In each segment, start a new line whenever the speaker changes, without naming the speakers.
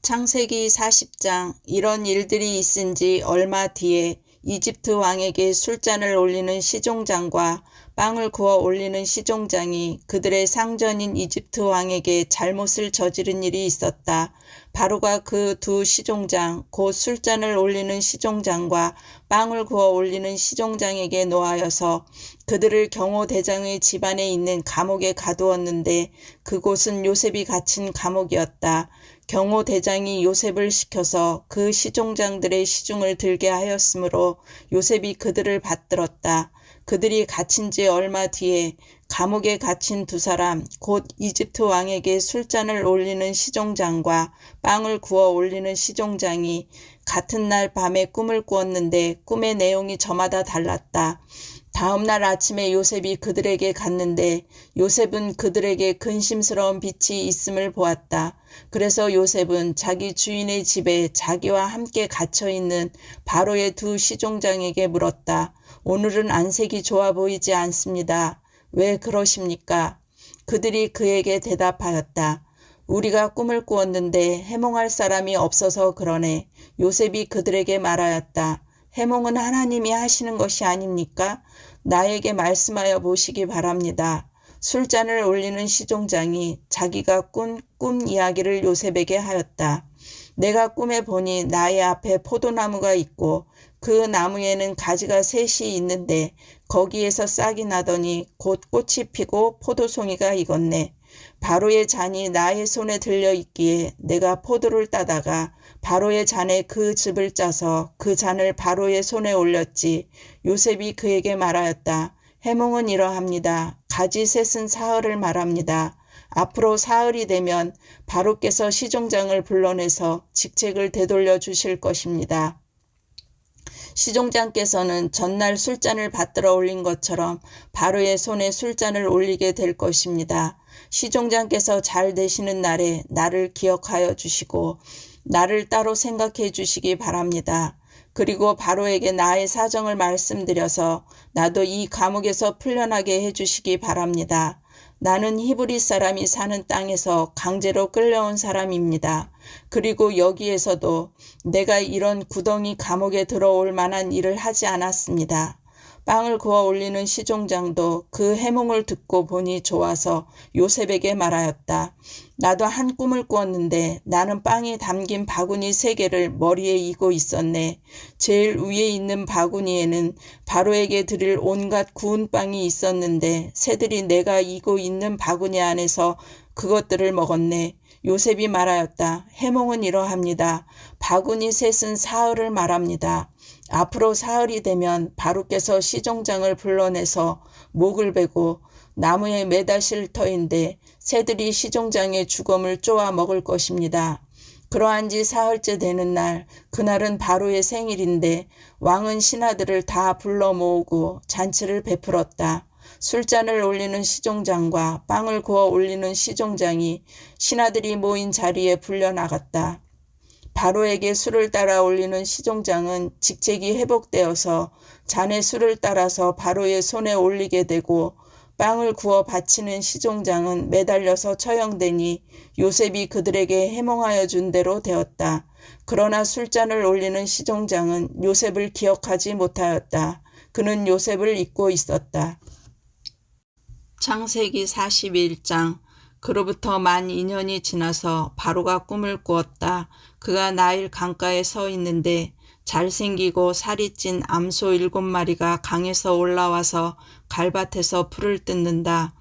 창세기 40장. 이런 일들이 있은 지 얼마 뒤에 이집트 왕에게 술잔을 올리는 시종장과 빵을 구워 올리는 시종장이 그들의 상전인 이집트 왕에게 잘못을 저지른 일이 있었다. 바로가 그 두 시종장, 곧 술잔을 올리는 시종장과 빵을 구워 올리는 시종장에게 노하여서 그들을 경호대장의 집안에 있는 감옥에 가두었는데 그곳은 요셉이 갇힌 감옥이었다. 경호대장이 요셉을 시켜서 그 시종장들의 시중을 들게 하였으므로 요셉이 그들을 받들었다. 그들이 갇힌 지 얼마 뒤에 감옥에 갇힌 두 사람, 곧 이집트 왕에게 술잔을 올리는 시종장과 빵을 구워 올리는 시종장이 같은 날 밤에 꿈을 꾸었는데 꿈의 내용이 저마다 달랐다. 다음 날 아침에 요셉이 그들에게 갔는데 요셉은 그들에게 근심스러운 빛이 있음을 보았다. 그래서 요셉은 자기 주인의 집에 자기와 함께 갇혀있는 바로의 두 시종장에게 물었다. 오늘은 안색이 좋아 보이지 않습니다. 왜 그러십니까? 그들이 그에게 대답하였다. 우리가 꿈을 꾸었는데 해몽할 사람이 없어서 그러네. 요셉이 그들에게 말하였다. 해몽은 하나님이 하시는 것이 아닙니까? 나에게 말씀하여 보시기 바랍니다. 술잔을 올리는 시종장이 자기가 꾼 꿈 이야기를 요셉에게 하였다. 내가 꿈에 보니 나의 앞에 포도나무가 있고 그 나무에는 가지가 셋이 있는데 거기에서 싹이 나더니 곧 꽃이 피고 포도송이가 익었네. 바로의 잔이 나의 손에 들려 있기에 내가 포도를 따다가 바로의 잔에 그 즙을 짜서 그 잔을 바로의 손에 올렸지. 요셉이 그에게 말하였다. 해몽은 이러합니다. 가지 셋은 사흘을 말합니다. 앞으로 사흘이 되면 바로께서 시종장을 불러내서 직책을 되돌려 주실 것입니다. 시종장께서는 전날 술잔을 받들어 올린 것처럼 바로의 손에 술잔을 올리게 될 것입니다. 시종장께서 잘 되시는 날에 나를 기억하여 주시고 나를 따로 생각해 주시기 바랍니다. 그리고 바로에게 나의 사정을 말씀드려서 나도 이 감옥에서 풀려나게 해 주시기 바랍니다. 나는 히브리 사람이 사는 땅에서 강제로 끌려온 사람입니다. 그리고 여기에서도 내가 이런 구덩이 감옥에 들어올 만한 일을 하지 않았습니다. 빵을 구워 올리는 시종장도 그 해몽을 듣고 보니 좋아서 요셉에게 말하였다. 나도 한 꿈을 꾸었는데 나는 빵이 담긴 바구니 3개를 머리에 이고 있었네. 제일 위에 있는 바구니에는 바로에게 드릴 온갖 구운 빵이 있었는데 새들이 내가 이고 있는 바구니 안에서 그것들을 먹었네. 요셉이 말하였다. 해몽은 이러합니다. 바구니 셋은 사흘을 말합니다. 앞으로 사흘이 되면 바로께서 시종장을 불러내서 목을 베고 나무에 매다실 터인데 새들이 시종장의 주검을 쪼아 먹을 것입니다. 그러한 지 사흘째 되는 날, 그날은 바로의 생일인데 왕은 신하들을 다 불러 모으고 잔치를 베풀었다. 술잔을 올리는 시종장과 빵을 구워 올리는 시종장이 신하들이 모인 자리에 불려나갔다. 바로에게 술을 따라 올리는 시종장은 직책이 회복되어서 잔에 술을 따라서 바로의 손에 올리게 되고 빵을 구워 바치는 시종장은 매달려서 처형되니 요셉이 그들에게 해몽하여 준 대로 되었다. 그러나 술잔을 올리는 시종장은 요셉을 기억하지 못하였다. 그는 요셉을 잊고 있었다. 창세기 41장. 그로부터 만 2년이 지나서 바로가 꿈을 꾸었다. 그가 나일 강가에 서 있는데 잘생기고 살이 찐 암소 7마리가 강에서 올라와서 갈밭에서 풀을 뜯는다.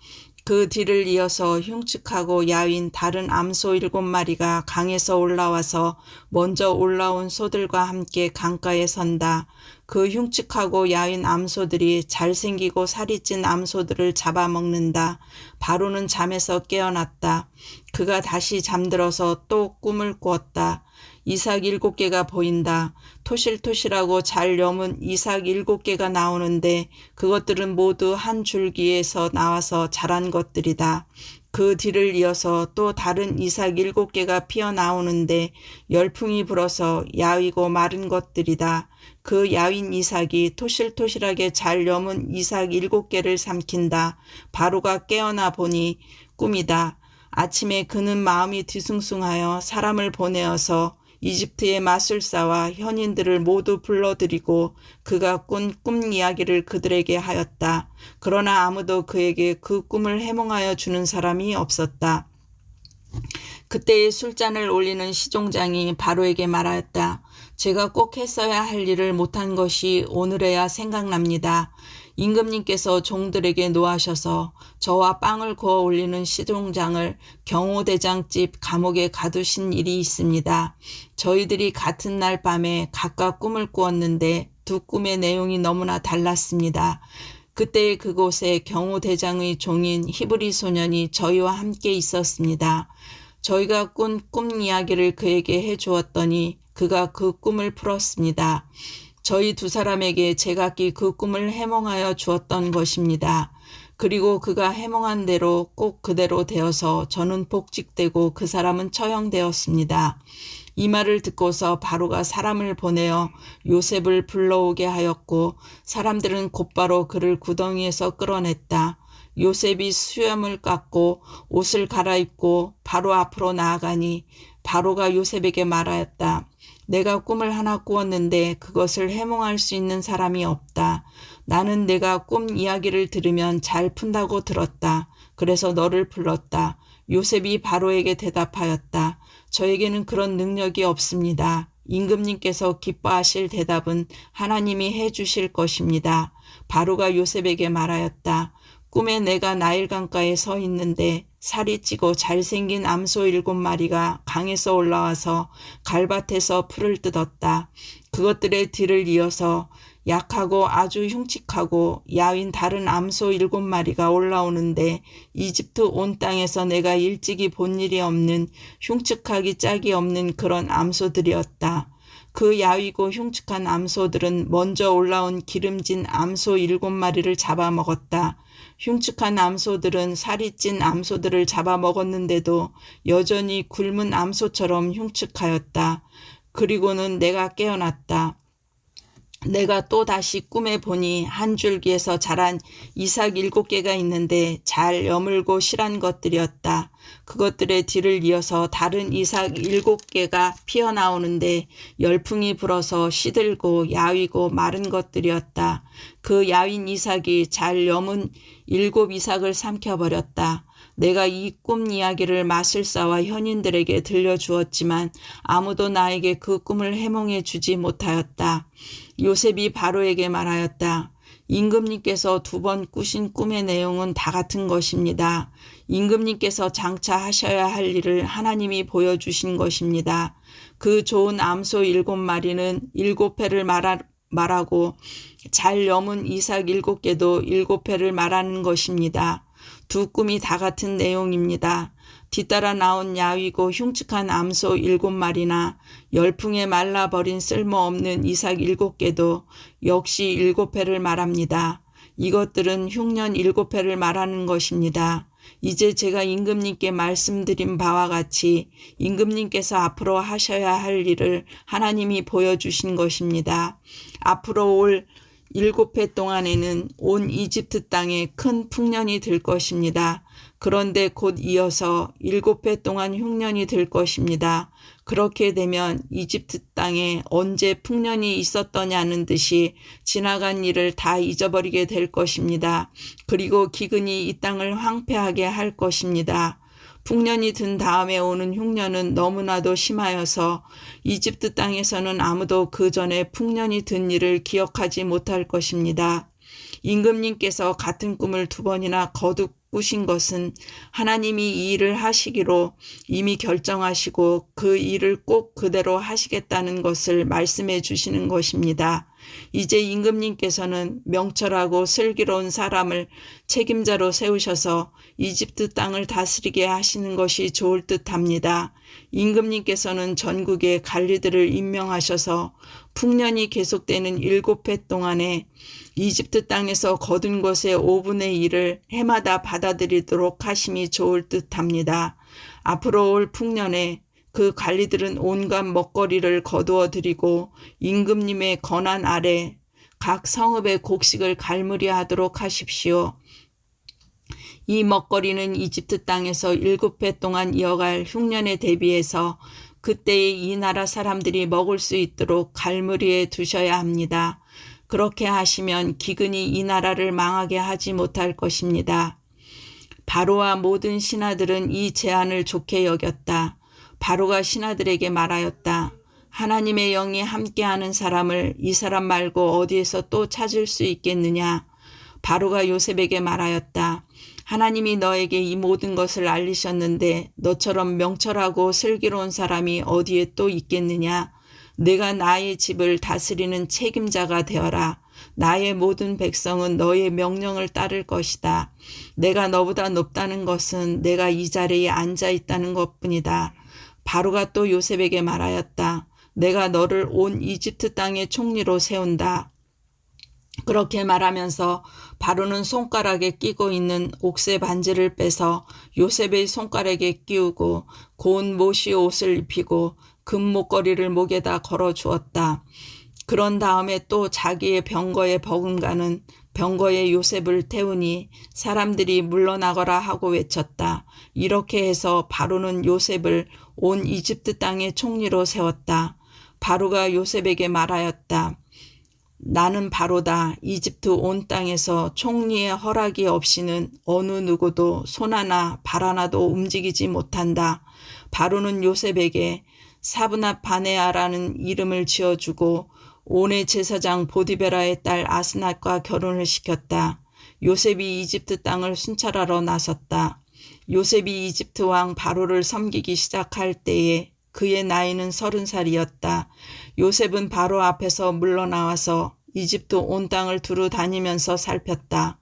그 뒤를 이어서 흉측하고 야윈 다른 암소 7마리가 강에서 올라와서 먼저 올라온 소들과 함께 강가에 선다. 그 흉측하고 야윈 암소들이 잘생기고 살이 찐 암소들을 잡아먹는다. 바로는 잠에서 깨어났다. 그가 다시 잠들어서 또 꿈을 꾸었다. 이삭 7개가 보인다. 토실토실하고 잘 여문 이삭 7개가 나오는데 그것들은 모두 한 줄기에서 나와서 자란 것들이다. 그 뒤를 이어서 또 다른 이삭 7개가 피어나오는데 열풍이 불어서 야위고 마른 것들이다. 그 야윈 이삭이 토실토실하게 잘 여문 이삭 7개를 삼킨다. 바로가 깨어나 보니 꿈이다. 아침에 그는 마음이 뒤숭숭하여 사람을 보내어서 이집트의 마술사와 현인들을 모두 불러들이고 그가 꾼 꿈 이야기를 그들에게 하였다. 그러나 아무도 그에게 그 꿈을 해몽하여 주는 사람이 없었다. 그때의 술잔을 올리는 시종장이 바로에게 말하였다. 제가 꼭 했어야 할 일을 못한 것이 오늘에야 생각납니다. 임금님께서 종들에게 노하셔서 저와 빵을 구워 올리는 시종장을 경호대장집 감옥에 가두신 일이 있습니다. 저희들이 같은 날 밤에 각각 꿈을 꾸었는데 두 꿈의 내용이 너무나 달랐습니다. 그때 그곳에 경호대장의 종인 히브리 소년이 저희와 함께 있었습니다. 저희가 꾼 꿈 이야기를 그에게 해주었더니 그가 그 꿈을 풀었습니다. 저희 두 사람에게 제각기 그 꿈을 해몽하여 주었던 것입니다. 그리고 그가 해몽한 대로 꼭 그대로 되어서 저는 복직되고 그 사람은 처형되었습니다. 이 말을 듣고서 바로가 사람을 보내어 요셉을 불러오게 하였고 사람들은 곧바로 그를 구덩이에서 끌어냈다. 요셉이 수염을 깎고 옷을 갈아입고 바로 앞으로 나아가니 바로가 요셉에게 말하였다. 내가 꿈을 하나 꾸었는데 그것을 해몽할 수 있는 사람이 없다. 나는 내가 꿈 이야기를 들으면 잘 푼다고 들었다. 그래서 너를 불렀다. 요셉이 바로에게 대답하였다. 저에게는 그런 능력이 없습니다. 임금님께서 기뻐하실 대답은 하나님이 해주실 것입니다. 바로가 요셉에게 말하였다. 꿈에 내가 나일강가에 서 있는데 살이 찌고 잘생긴 암소 7마리가 강에서 올라와서 갈밭에서 풀을 뜯었다. 그것들의 뒤를 이어서 약하고 아주 흉측하고 야윈 다른 암소 7마리가 올라오는데 이집트 온 땅에서 내가 일찍이 본 일이 없는 흉측하기 짝이 없는 그런 암소들이었다. 그 야위고 흉측한 암소들은 먼저 올라온 기름진 암소 7마리를 잡아먹었다. 흉측한 암소들은 살이 찐 암소들을 잡아먹었는데도 여전히 굶은 암소처럼 흉측하였다. 그리고는 내가 깨어났다. 내가 또 다시 꿈에 보니 한 줄기에서 자란 이삭 7개가 있는데 잘 여물고 실한 것들이었다. 그것들의 뒤를 이어서 다른 이삭 7개가 피어나오는데 열풍이 불어서 시들고 야위고 마른 것들이었다. 그 야윈 이삭이 잘 여문 7 이삭을 삼켜버렸다. 내가 이 꿈 이야기를 마술사와 현인들에게 들려주었지만 아무도 나에게 그 꿈을 해몽해 주지 못하였다. 요셉이 바로에게 말하였다. 임금님께서 2번 꾸신 꿈의 내용은 다 같은 것입니다. 임금님께서 장차 하셔야 할 일을 하나님이 보여주신 것입니다. 그 좋은 암소 7마리는 7회를 말하고 잘 여문 이삭 7개도 7회를 말하는 것입니다. 두 꿈이 다 같은 내용입니다. 뒤따라 나온 야위고 흉측한 암소 7마리나 열풍에 말라버린 쓸모없는 이삭 7개도 역시 7회를 말합니다. 이것들은 흉년 7회를 말하는 것입니다. 이제 제가 임금님께 말씀드린 바와 같이 임금님께서 앞으로 하셔야 할 일을 하나님이 보여주신 것입니다. 앞으로 올 7회 동안에는 온 이집트 땅에 큰 풍년이 들 것입니다. 그런데 곧 이어서 7회 동안 흉년이 들 것입니다. 그렇게 되면 이집트 땅에 언제 풍년이 있었더냐는 듯이 지나간 일을 다 잊어버리게 될 것입니다. 그리고 기근이 이 땅을 황폐하게 할 것입니다. 풍년이 든 다음에 오는 흉년은 너무나도 심하여서 이집트 땅에서는 아무도 그 전에 풍년이 든 일을 기억하지 못할 것입니다. 임금님께서 같은 꿈을 2번이나 거듭 꾸신 것은 하나님이 이 일을 하시기로 이미 결정하시고 그 일을 꼭 그대로 하시겠다는 것을 말씀해 주시는 것입니다. 이제 임금님께서는 명철하고 슬기로운 사람을 책임자로 세우셔서 이집트 땅을 다스리게 하시는 것이 좋을 듯합니다. 임금님께서는 전국에 관리들을 임명하셔서 풍년이 계속되는 7회 동안에 이집트 땅에서 거둔 것의 5분의 1을 해마다 받아들이도록 하심이 좋을 듯합니다. 앞으로 올 풍년에 그 관리들은 온갖 먹거리를 거두어 드리고 임금님의 권한 아래 각 성읍의 곡식을 갈무리하도록 하십시오. 이 먹거리는 이집트 땅에서 7해 동안 이어갈 흉년에 대비해서 그때의 이 나라 사람들이 먹을 수 있도록 갈무리에 두셔야 합니다. 그렇게 하시면 기근이 이 나라를 망하게 하지 못할 것입니다. 바로와 모든 신하들은 이 제안을 좋게 여겼다. 바로가 신하들에게 말하였다. 하나님의 영이 함께하는 사람을 이 사람 말고 어디에서 또 찾을 수 있겠느냐? 바로가 요셉에게 말하였다. 하나님이 너에게 이 모든 것을 알리셨는데 너처럼 명철하고 슬기로운 사람이 어디에 또 있겠느냐? 내가 나의 집을 다스리는 책임자가 되어라. 나의 모든 백성은 너의 명령을 따를 것이다. 내가 너보다 높다는 것은 내가 이 자리에 앉아 있다는 것뿐이다. 바로가 또 요셉에게 말하였다. 내가 너를 온 이집트 땅의 총리로 세운다. 그렇게 말하면서 바로는 손가락에 끼고 있는 옥새 반지를 빼서 요셉의 손가락에 끼우고 고운 모시 옷을 입히고 금 목걸이를 목에다 걸어 주었다. 그런 다음에 또 자기의 병거에 버금가는 병거에 요셉을 태우니 사람들이 물러나거라 하고 외쳤다. 이렇게 해서 바로는 요셉을 온 이집트 땅의 총리로 세웠다. 바로가 요셉에게 말하였다. 나는 바로다. 이집트 온 땅에서 총리의 허락이 없이는 어느 누구도 손 하나 발 하나도 움직이지 못한다. 바로는 요셉에게 사브낫 바네아라는 이름을 지어주고 온의 제사장 보디베라의 딸 아스낫과 결혼을 시켰다. 요셉이 이집트 땅을 순찰하러 나섰다. 요셉이 이집트 왕 바로를 섬기기 시작할 때에 그의 나이는 30살이었다. 요셉은 바로 앞에서 물러나와서 이집트 온 땅을 두루 다니면서 살폈다.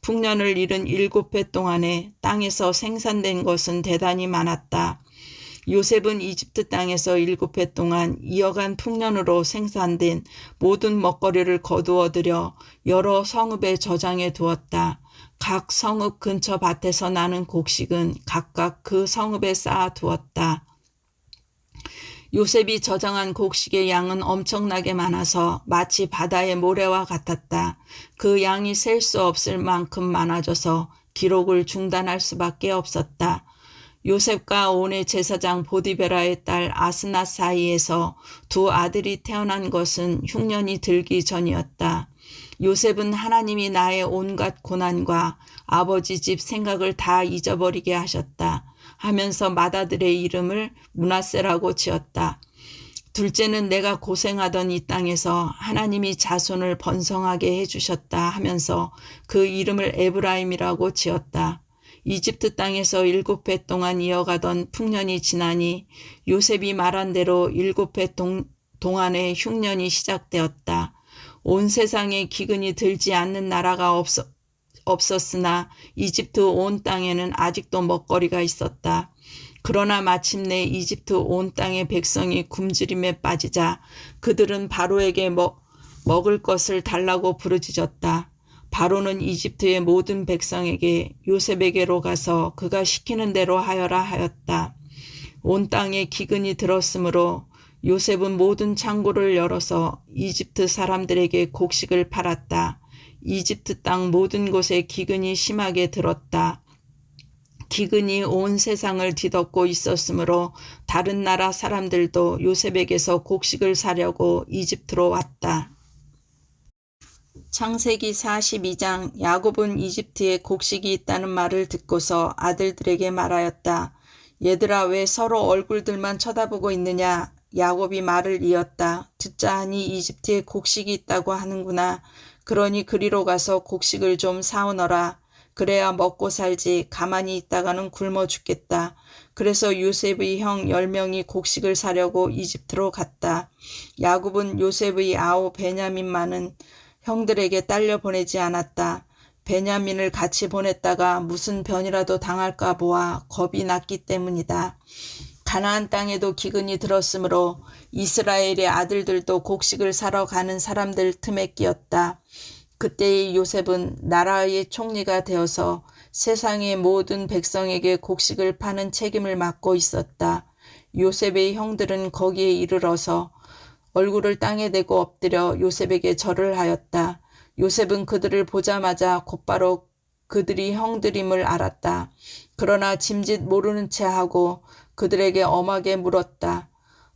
풍년을 잃은 7해 동안에 땅에서 생산된 것은 대단히 많았다. 요셉은 이집트 땅에서 7해 동안 이어간 풍년으로 생산된 모든 먹거리를 거두어 들여 여러 성읍에 저장해 두었다. 각 성읍 근처 밭에서 나는 곡식은 각각 그 성읍에 쌓아 두었다. 요셉이 저장한 곡식의 양은 엄청나게 많아서 마치 바다의 모래와 같았다. 그 양이 셀 수 없을 만큼 많아져서 기록을 중단할 수밖에 없었다. 요셉과 온의 제사장 보디베라의 딸 아스낫 사이에서 두 아들이 태어난 것은 흉년이 들기 전이었다. 요셉은 하나님이 나의 온갖 고난과 아버지 집 생각을 다 잊어버리게 하셨다 하면서 맏아들의 이름을 므낫세라고 지었다. 둘째는 내가 고생하던 이 땅에서 하나님이 자손을 번성하게 해주셨다 하면서 그 이름을 에브라임이라고 지었다. 이집트 땅에서 7해 동안 이어가던 풍년이 지나니 요셉이 말한 대로 7해 동안의 흉년이 시작되었다. 온 세상에 기근이 들지 않는 나라가 없었으나 이집트 온 땅에는 아직도 먹거리가 있었다. 그러나 마침내 이집트 온 땅의 백성이 굶주림에 빠지자 그들은 바로에게 먹을 것을 달라고 부르짖었다. 바로는 이집트의 모든 백성에게 요셉에게로 가서 그가 시키는 대로 하여라 하였다. 온 땅에 기근이 들었으므로 요셉은 모든 창고를 열어서 이집트 사람들에게 곡식을 팔았다. 이집트 땅 모든 곳에 기근이 심하게 들었다. 기근이 온 세상을 뒤덮고 있었으므로 다른 나라 사람들도 요셉에게서 곡식을 사려고 이집트로 왔다. 창세기 42장. 야곱은 이집트에 곡식이 있다는 말을 듣고서 아들들에게 말하였다. 얘들아, 왜 서로 얼굴들만 쳐다보고 있느냐? 야곱이 말을 이었다. 듣자 하니 이집트에 곡식이 있다고 하는구나. 그러니 그리로 가서 곡식을 좀 사오너라. 그래야 먹고 살지. 가만히 있다가는 굶어 죽겠다. 그래서 요셉의 형 10명이 곡식을 사려고 이집트로 갔다. 야곱은 요셉의 아우 베냐민만은 형들에게 딸려 보내지 않았다. 베냐민을 같이 보냈다가 무슨 변이라도 당할까 보아 겁이 났기 때문이다. 가나안 땅에도 기근이 들었으므로 이스라엘의 아들들도 곡식을 사러 가는 사람들 틈에 끼었다. 그때의 요셉은 나라의 총리가 되어서 세상의 모든 백성에게 곡식을 파는 책임을 맡고 있었다. 요셉의 형들은 거기에 이르러서 얼굴을 땅에 대고 엎드려 요셉에게 절을 하였다. 요셉은 그들을 보자마자 곧바로 그들이 형들임을 알았다. 그러나 짐짓 모르는 채 하고 그들에게 엄하게 물었다.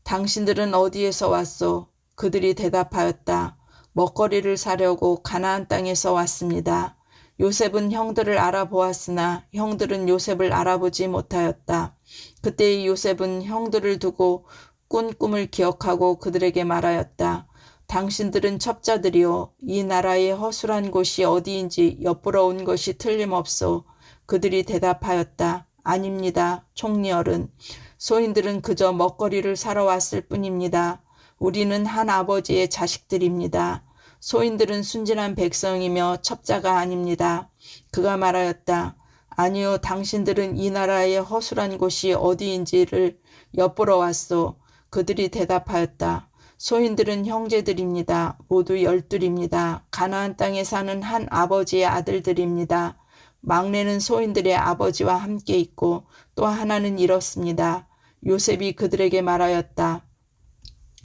당신들은 어디에서 왔소? 그들이 대답하였다. 먹거리를 사려고 가나안 땅에서 왔습니다. 요셉은 형들을 알아보았으나 형들은 요셉을 알아보지 못하였다. 그때 요셉은 형들을 두고 꾼 꿈을 기억하고 그들에게 말하였다. 당신들은 첩자들이요 이 나라의 허술한 곳이 어디인지 엿보러 온 것이 틀림없소. 그들이 대답하였다. 아닙니다. 총리어른. 소인들은 그저 먹거리를 사러 왔을 뿐입니다. 우리는 한 아버지의 자식들입니다. 소인들은 순진한 백성이며 첩자가 아닙니다. 그가 말하였다. 아니요, 당신들은 이 나라의 허술한 곳이 어디인지를 엿보러 왔소. 그들이 대답하였다. 소인들은 형제들입니다. 모두 12입니다. 가나안 땅에 사는 한 아버지의 아들들입니다. 막내는 소인들의 아버지와 함께 있고 또 하나는 이렇습니다. 요셉이 그들에게 말하였다.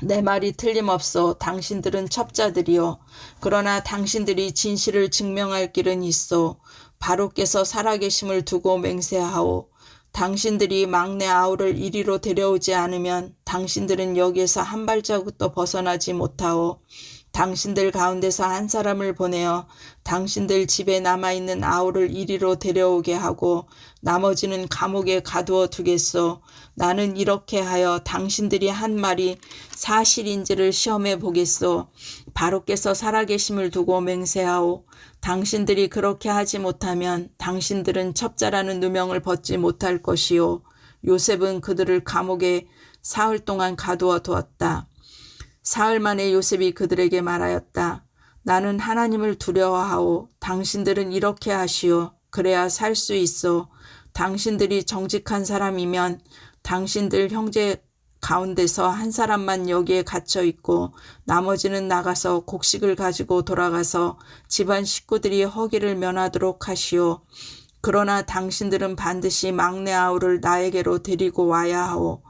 내 말이 틀림없소. 당신들은 첩자들이요. 그러나 당신들이 진실을 증명할 길은 있소. 바로께서 살아계심을 두고 맹세하오. 당신들이 막내 아우를 이리로 데려오지 않으면 당신들은 여기에서 한 발자국도 벗어나지 못하오. 당신들 가운데서 한 사람을 보내어 당신들 집에 남아있는 아우를 이리로 데려오게 하고 나머지는 감옥에 가두어 두겠소. 나는 이렇게 하여 당신들이 한 말이 사실인지를 시험해 보겠소. 바로께서 살아계심을 두고 맹세하오. 당신들이 그렇게 하지 못하면 당신들은 첩자라는 누명을 벗지 못할 것이요. 요셉은 그들을 감옥에 사흘 동안 가두어 두었다. 사흘 만에 요셉이 그들에게 말하였다. 나는 하나님을 두려워하오. 당신들은 이렇게 하시오. 그래야 살 수 있어. 당신들이 정직한 사람이면 당신들 형제 가운데서 한 사람만 여기에 갇혀 있고 나머지는 나가서 곡식을 가지고 돌아가서 집안 식구들이 허기를 면하도록 하시오. 그러나 당신들은 반드시 막내 아우를 나에게로 데리고 와야 하오.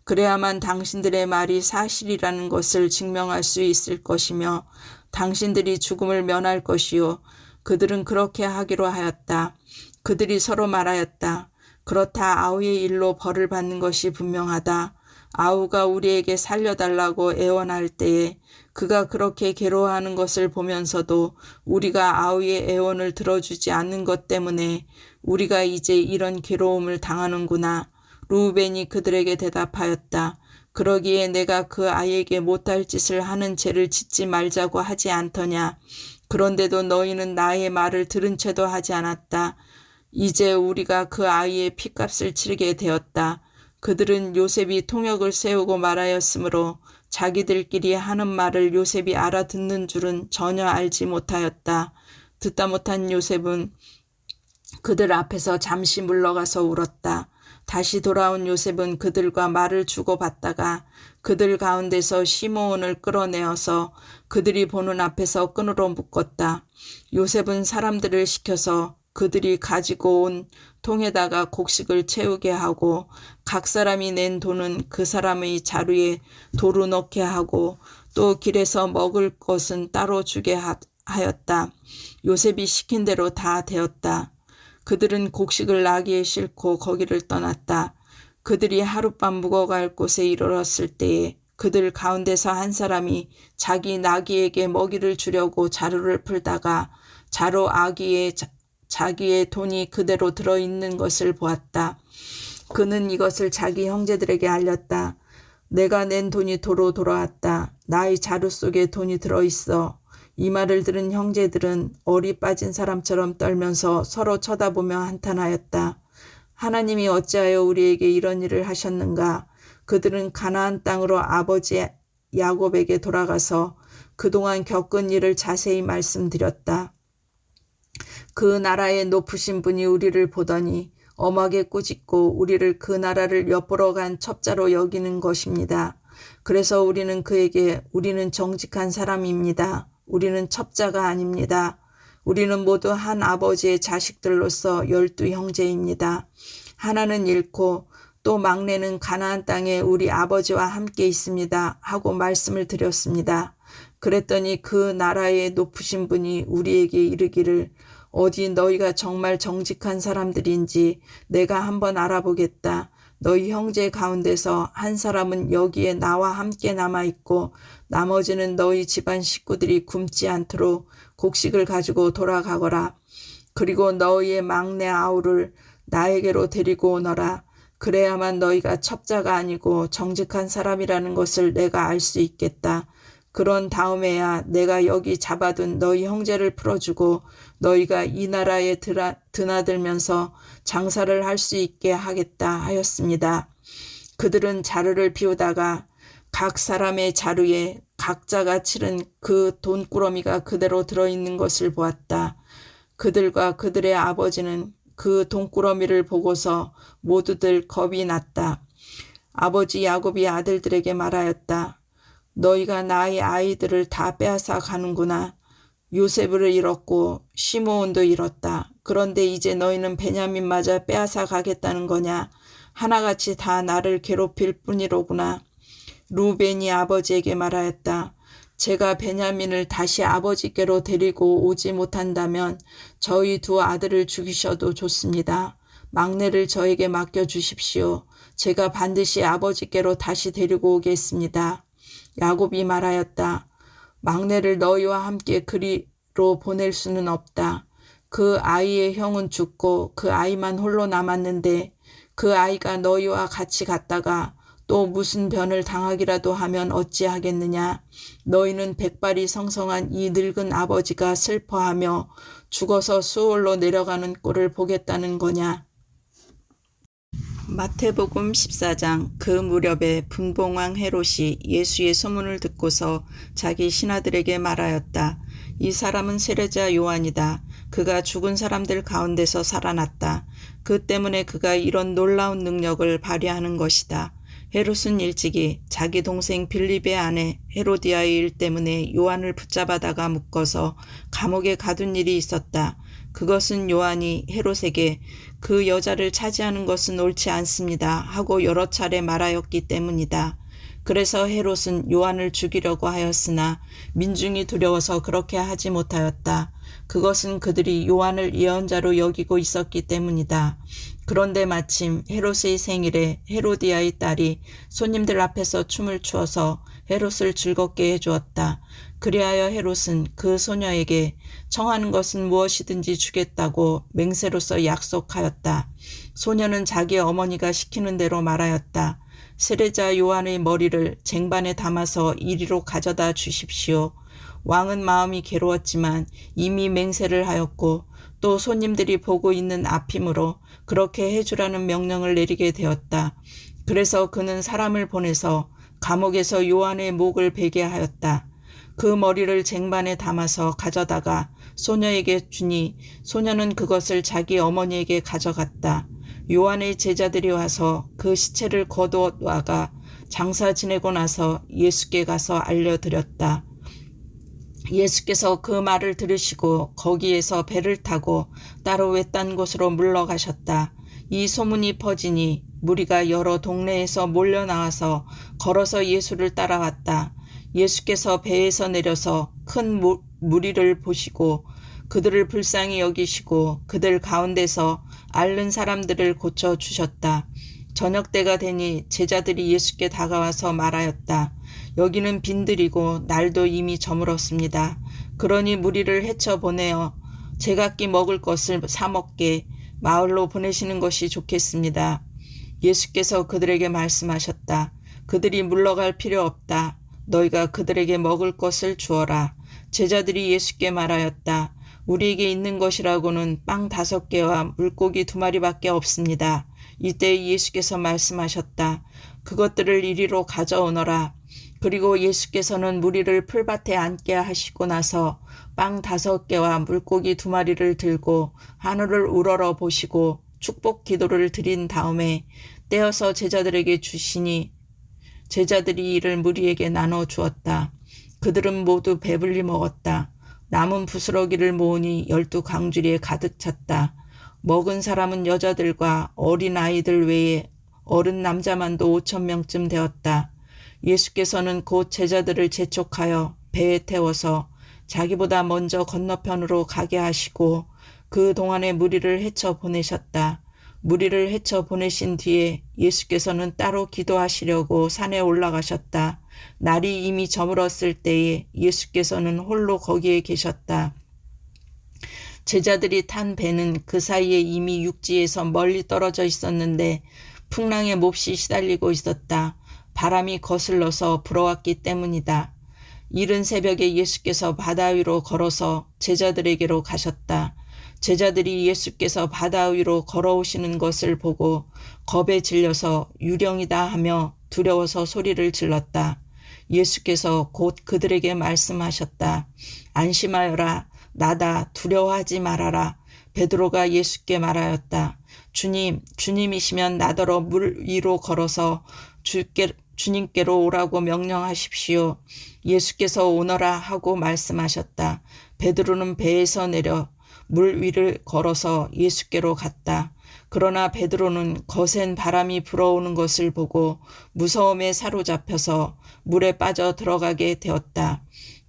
그래야만 당신들의 말이 사실이라는 것을 증명할 수 있을 것이며 당신들이 죽음을 면할 것이요. 그들은 그렇게 하기로 하였다. 그들이 서로 말하였다. 그렇다. 아우의 일로 벌을 받는 것이 분명하다. 아우가 우리에게 살려달라고 애원할 때에 그가 그렇게 괴로워하는 것을 보면서도 우리가 아우의 애원을 들어주지 않는 것 때문에 우리가 이제 이런 괴로움을 당하는구나. 루벤이 그들에게 대답하였다. 그러기에 내가 그 아이에게 못할 짓을 하는 죄를 짓지 말자고 하지 않더냐. 그런데도 너희는 나의 말을 들은 채도 하지 않았다. 이제 우리가 그 아이의 핏값을 치르게 되었다. 그들은 요셉이 통역을 세우고 말하였으므로 자기들끼리 하는 말을 요셉이 알아듣는 줄은 전혀 알지 못하였다. 듣다 못한 요셉은 그들 앞에서 잠시 물러가서 울었다. 다시 돌아온 요셉은 그들과 말을 주고받다가 그들 가운데서 시므온을 끌어내어서 그들이 보는 앞에서 끈으로 묶었다. 요셉은 사람들을 시켜서 그들이 가지고 온 통에다가 곡식을 채우게 하고 각 사람이 낸 돈은 그 사람의 자루에 도로 넣게 하고 또 길에서 먹을 것은 따로 주게 하였다. 요셉이 시킨 대로 다 되었다. 그들은 곡식을 나귀에 싣고 거기를 떠났다. 그들이 하룻밤 묵어갈 곳에 이르렀을 때에 그들 가운데서 한 사람이 자기 나귀에게 먹이를 주려고 자루를 풀다가 자루 아귀에 자기의 돈이 그대로 들어있는 것을 보았다. 그는 이것을 자기 형제들에게 알렸다. 내가 낸 돈이 도로 돌아왔다. 나의 자루 속에 돈이 들어있어. 이 말을 들은 형제들은 얼이 빠진 사람처럼 떨면서 서로 쳐다보며 한탄하였다. 하나님이 어찌하여 우리에게 이런 일을 하셨는가? 그들은 가나안 땅으로 아버지 야곱에게 돌아가서 그동안 겪은 일을 자세히 말씀드렸다. 그 나라의 높으신 분이 우리를 보더니 엄하게 꾸짖고 우리를 그 나라를 엿보러 간 첩자로 여기는 것입니다. 그래서 우리는 그에게 우리는 정직한 사람입니다. 우리는 첩자가 아닙니다. 우리는 모두 한 아버지의 자식들로서 12 형제입니다. 하나는 잃고 또 막내는 가나안 땅에 우리 아버지와 함께 있습니다. 하고 말씀을 드렸습니다. 그랬더니 그 나라의 높으신 분이 우리에게 이르기를 어디 너희가 정말 정직한 사람들인지 내가 한번 알아보겠다. 너희 형제 가운데서 한 사람은 여기에 나와 함께 남아있고 나머지는 너희 집안 식구들이 굶지 않도록 곡식을 가지고 돌아가거라. 그리고 너희의 막내 아우를 나에게로 데리고 오너라. 그래야만 너희가 첩자가 아니고 정직한 사람이라는 것을 내가 알 수 있겠다. 그런 다음에야 내가 여기 잡아둔 너희 형제를 풀어주고 너희가 이 나라에 드나들면서 장사를 할 수 있게 하겠다 하였습니다. 그들은 자루를 비우다가 각 사람의 자루에 각자가 치른 그 돈꾸러미가 그대로 들어있는 것을 보았다. 그들과 그들의 아버지는 그 돈꾸러미를 보고서 모두들 겁이 났다. 아버지 야곱이 아들들에게 말하였다. 너희가 나의 아이들을 다 빼앗아 가는구나. 요셉을 잃었고 시므온도 잃었다. 그런데 이제 너희는 베냐민마저 빼앗아 가겠다는 거냐. 하나같이 다 나를 괴롭힐 뿐이로구나. 루벤이 아버지에게 말하였다. 제가 베냐민을 다시 아버지께로 데리고 오지 못한다면 저희 두 아들을 죽이셔도 좋습니다. 막내를 저에게 맡겨주십시오. 제가 반드시 아버지께로 다시 데리고 오겠습니다. 야곱이 말하였다. 막내를 너희와 함께 그리로 보낼 수는 없다. 그 아이의 형은 죽고 그 아이만 홀로 남았는데 그 아이가 너희와 같이 갔다가 또 무슨 변을 당하기라도 하면 어찌하겠느냐. 너희는 백발이 성성한 이 늙은 아버지가 슬퍼하며 죽어서 수월로 내려가는 꼴을 보겠다는 거냐. 마태복음 14장. 그 무렵에 분봉왕 헤롯이 예수의 소문을 듣고서 자기 신하들에게 말하였다. 이 사람은 세례자 요한이다. 그가 죽은 사람들 가운데서 살아났다. 그 때문에 그가 이런 놀라운 능력을 발휘하는 것이다. 헤롯은 일찍이 자기 동생 빌립의 아내 헤로디아의 일 때문에 요한을 붙잡아다가 묶어서 감옥에 가둔 일이 있었다. 그것은 요한이 헤롯에게 그 여자를 차지하는 것은 옳지 않습니다 하고 여러 차례 말하였기 때문이다. 그래서 헤롯은 요한을 죽이려고 하였으나 민중이 두려워서 그렇게 하지 못하였다. 그것은 그들이 요한을 예언자로 여기고 있었기 때문이다. 그런데 마침 헤롯의 생일에 헤로디아의 딸이 손님들 앞에서 춤을 추어서 헤롯을 즐겁게 해주었다. 그리하여 헤롯은 그 소녀에게 청하는 것은 무엇이든지 주겠다고 맹세로서 약속하였다. 소녀는 자기 어머니가 시키는 대로 말하였다. 세례자 요한의 머리를 쟁반에 담아서 이리로 가져다 주십시오. 왕은 마음이 괴로웠지만 이미 맹세를 하였고 또 손님들이 보고 있는 앞이므로 그렇게 해주라는 명령을 내리게 되었다. 그래서 그는 사람을 보내서 감옥에서 요한의 목을 베게 하였다. 그 머리를 쟁반에 담아서 가져다가 소녀에게 주니 소녀는 그것을 자기 어머니에게 가져갔다. 요한의 제자들이 와서 그 시체를 거두어다가 장사 지내고 나서 예수께 가서 알려드렸다. 예수께서 그 말을 들으시고 거기에서 배를 타고 따로 외딴 곳으로 물러가셨다. 이 소문이 퍼지니 무리가 여러 동네에서 몰려나와서 걸어서 예수를 따라왔다. 예수께서 배에서 내려서 큰 무리를 보시고 그들을 불쌍히 여기시고 그들 가운데서 앓는 사람들을 고쳐주셨다. 저녁 때가 되니 제자들이 예수께 다가와서 말하였다. 여기는 빈들이고 날도 이미 저물었습니다. 그러니 무리를 헤쳐 보내어 제각기 먹을 것을 사 먹게 마을로 보내시는 것이 좋겠습니다. 예수께서 그들에게 말씀하셨다. 그들이 물러갈 필요 없다. 너희가 그들에게 먹을 것을 주어라. 제자들이 예수께 말하였다. 우리에게 있는 것이라고는 빵 5개와 물고기 2마리밖에 없습니다. 이때 예수께서 말씀하셨다. 그것들을 이리로 가져오너라. 그리고 예수께서는 무리를 풀밭에 앉게 하시고 나서 빵 5개와 물고기 2마리를 들고 하늘을 우러러 보시고 축복 기도를 드린 다음에 떼어서 제자들에게 주시니 제자들이 이를 무리에게 나눠 주었다. 그들은 모두 배불리 먹었다. 남은 부스러기를 모으니 12강주리에 가득 찼다. 먹은 사람은 여자들과 어린 아이들 외에 어른 남자만도 5,000명쯤 되었다. 예수께서는 곧 제자들을 재촉하여 배에 태워서 자기보다 먼저 건너편으로 가게 하시고 그 동안에 무리를 헤쳐 보내셨다. 무리를 헤쳐 보내신 뒤에 예수께서는 따로 기도하시려고 산에 올라가셨다. 날이 이미 저물었을 때에 예수께서는 홀로 거기에 계셨다. 제자들이 탄 배는 그 사이에 이미 육지에서 멀리 떨어져 있었는데 풍랑에 몹시 시달리고 있었다. 바람이 거슬러서 불어왔기 때문이다. 이른 새벽에 예수께서 바다 위로 걸어서 제자들에게로 가셨다. 제자들이 예수께서 바다 위로 걸어오시는 것을 보고 겁에 질려서 유령이다 하며 두려워서 소리를 질렀다. 예수께서 곧 그들에게 말씀하셨다. 안심하여라. 나다. 두려워하지 말아라. 베드로가 예수께 말하였다. 주님, 주님이시면 나더러 물 위로 걸어서 주님께로 오라고 명령하십시오. 예수께서 오너라 하고 말씀하셨다. 베드로는 배에서 내려 물 위를 걸어서 예수께로 갔다. 그러나 베드로는 거센 바람이 불어오는 것을 보고 무서움에 사로잡혀서 물에 빠져 들어가게 되었다.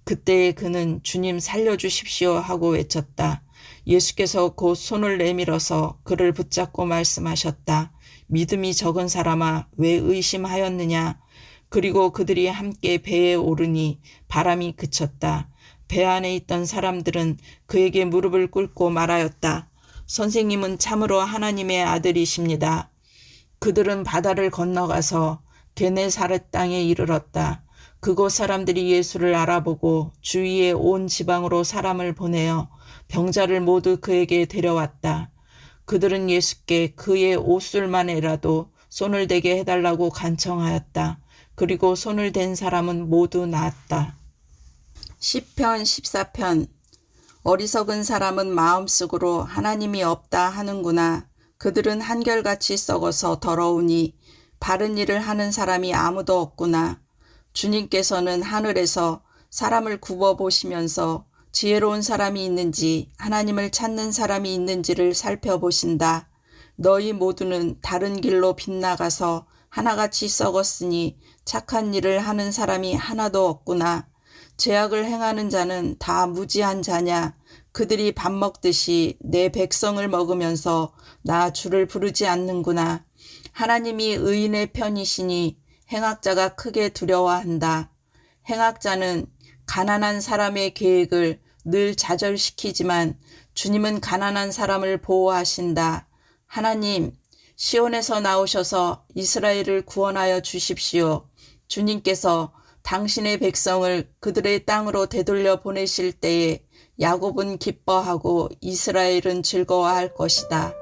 그때에 그는 주님 살려주십시오 하고 외쳤다. 예수께서 곧 손을 내밀어서 그를 붙잡고 말씀하셨다. 믿음이 적은 사람아, 왜 의심하였느냐? 그리고 그들이 함께 배에 오르니 바람이 그쳤다. 배 안에 있던 사람들은 그에게 무릎을 꿇고 말하였다. 선생님은 참으로 하나님의 아들이십니다. 그들은 바다를 건너가서 게네사렛 땅에 이르렀다. 그곳 사람들이 예수를 알아보고 주위의 온 지방으로 사람을 보내어 병자를 모두 그에게 데려왔다. 그들은 예수께 그의 옷술만이라도 손을 대게 해달라고 간청하였다. 그리고 손을 댄 사람은 모두 나았다. 시편 14편. 어리석은 사람은 마음속으로 하나님이 없다 하는구나. 그들은 한결같이 썩어서 더러우니 바른 일을 하는 사람이 아무도 없구나. 주님께서는 하늘에서 사람을 굽어보시면서 지혜로운 사람이 있는지 하나님을 찾는 사람이 있는지를 살펴보신다. 너희 모두는 다른 길로 빗나가서 하나같이 썩었으니 착한 일을 하는 사람이 하나도 없구나. 죄악을 행하는 자는 다 무지한 자냐. 그들이 밥 먹듯이 내 백성을 먹으면서 나 주를 부르지 않는구나. 하나님이 의인의 편이시니 행악자가 크게 두려워한다. 행악자는 가난한 사람의 계획을 늘 좌절시키지만 주님은 가난한 사람을 보호하신다. 하나님, 시온에서 나오셔서 이스라엘을 구원하여 주십시오. 주님께서 당신의 백성을 그들의 땅으로 되돌려 보내실 때에 야곱은 기뻐하고 이스라엘은 즐거워할 것이다.